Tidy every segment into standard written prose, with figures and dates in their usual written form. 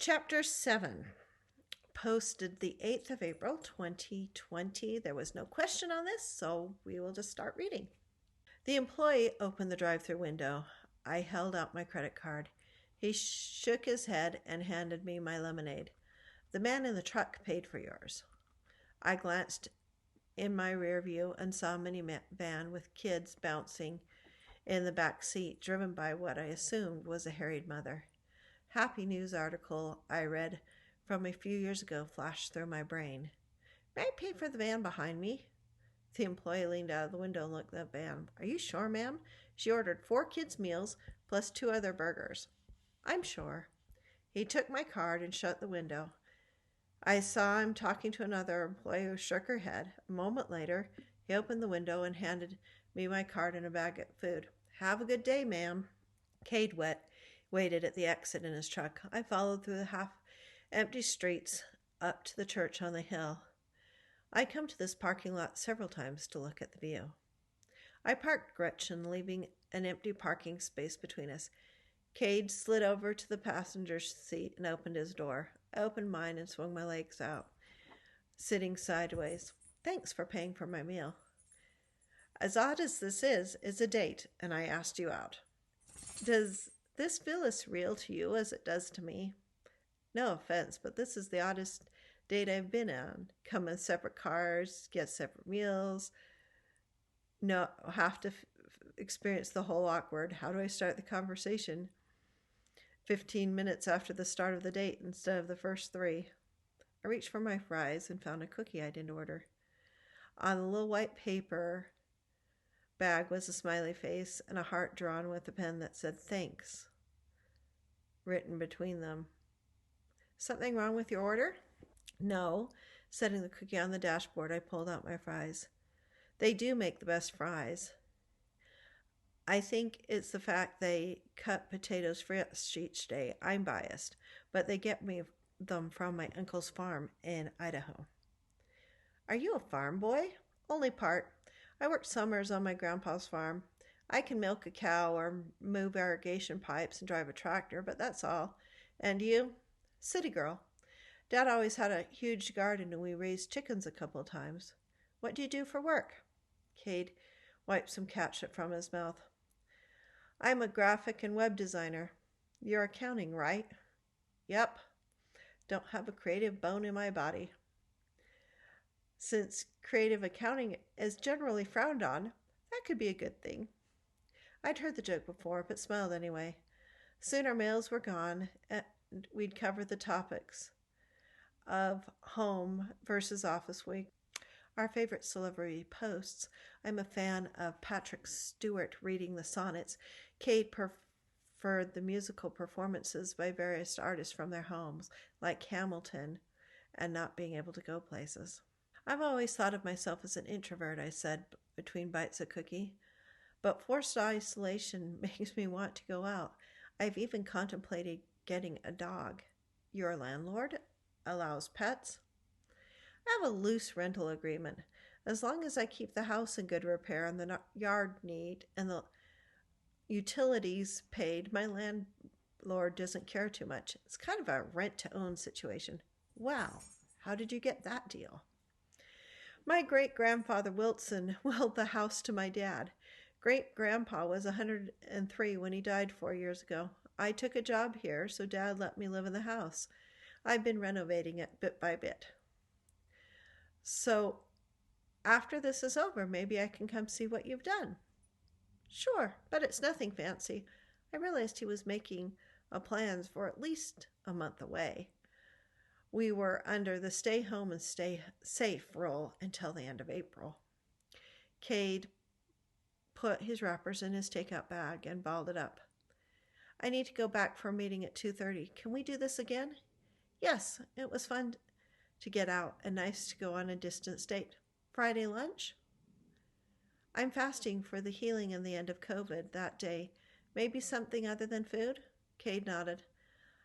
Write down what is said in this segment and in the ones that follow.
Chapter 7, posted the 8th of April 2020. There was no question on this, so we will just start reading. The employee opened the drive-through window. I held out my credit card. He shook his head and handed me my lemonade. The man in the truck paid for yours. I glanced in my rear view and saw a minivan with kids bouncing in the back seat, driven by what I assumed was a harried mother. Happy news article I read from a few years ago flashed through my brain. May I pay for the van behind me? The employee leaned out of the window and looked at the van. Are you sure, ma'am? She ordered 4 kids' meals plus 2 other burgers. I'm sure. He took my card and shut the window. I saw him talking to another employee who shook her head. A moment later, he opened the window and handed me my card and a bag of food. Have a good day, ma'am. Cade waited at the exit in his truck. I followed through the half-empty streets up to the church on the hill. I come to this parking lot several times to look at the view. I parked Gretchen, leaving an empty parking space between us. Cade slid over to the passenger's seat and opened his door. I opened mine and swung my legs out, sitting sideways. Thanks for paying for my meal. As odd as this is a date, and I asked you out. Does this feel as real to you as it does to me? No offense, but this is the oddest date I've been on. Come in separate cars, get separate meals. No, have to experience the whole awkward. How do I start the conversation? 15 minutes after the start of the date instead of the first 3. I reached for my fries and found a cookie I didn't order. On a little white paper bag was a smiley face and a heart drawn with a pen that said thanks written between them. Something wrong with your order? No. Setting the cookie on the dashboard, I pulled out my fries. They do make the best fries. I think it's the fact they cut potatoes fresh each day. I'm biased, but they get me them from my uncle's farm in Idaho. Are you a farm boy? Only part. I worked summers on my grandpa's farm. I can milk a cow or move irrigation pipes and drive a tractor, but that's all. And you? City girl. Dad always had a huge garden and we raised chickens a couple of times. What do you do for work? Cade wiped some ketchup from his mouth. I'm a graphic and web designer. You're accounting, right? Yep. Don't have a creative bone in my body. Since creative accounting is generally frowned on, that could be a good thing. I'd heard the joke before, but smiled anyway. Soon our meals were gone, and we'd cover the topics of home versus office week, our favorite celebrity posts. I'm a fan of Patrick Stewart reading the sonnets. Cade preferred the musical performances by various artists from their homes, like Hamilton, and not being able to go places. I've always thought of myself as an introvert, I said between bites of cookie. But forced isolation makes me want to go out. I've even contemplated getting a dog. Your landlord allows pets? I have a loose rental agreement. As long as I keep the house in good repair and the yard neat and the utilities paid, my landlord doesn't care too much. It's kind of a rent-to-own situation. Wow, how did you get that deal? My great-grandfather Wilson willed the house to my dad. Great-grandpa was 103 when he died 4 years ago. I took a job here, so Dad let me live in the house. I've been renovating it bit by bit. So, after this is over, maybe I can come see what you've done. Sure, but it's nothing fancy. I realized he was making plans for at least a month away. We were under the stay home and stay safe rule until the end of April. Cade put his wrappers in his takeout bag and balled it up. I need to go back for a meeting at 2:30. Can we do this again? Yes, it was fun to get out and nice to go on a distant date. Friday lunch? I'm fasting for the healing and the end of COVID that day. Maybe something other than food? Cade nodded.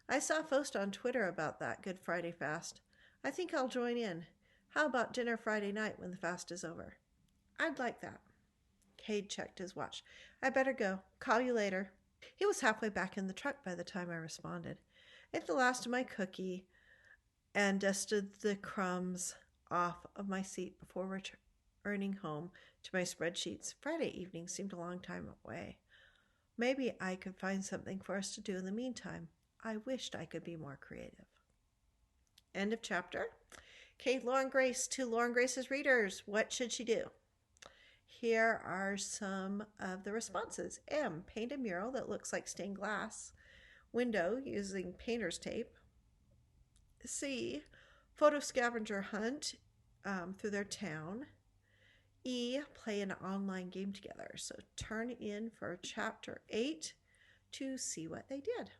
I saw a post on Twitter about that Good Friday fast. I think I'll join in. How about dinner Friday night when the fast is over? I'd like that. Cade checked his watch. I better go. Call you later. He was halfway back in the truck by the time I responded. ate the last of my cookie, and dusted the crumbs off of my seat before returning home to my spreadsheets. Friday evening seemed a long time away. Maybe I could find something for us to do in the meantime. I wished I could be more creative. End of chapter. Okay, Lauren Grace to Lauren Grace's readers. What should she do? Here are some of the responses. M. Paint a mural that looks like stained glass window using painter's tape. C. Photo scavenger hunt through their town. E. Play an online game together. So turn in for chapter 8 to see what they did.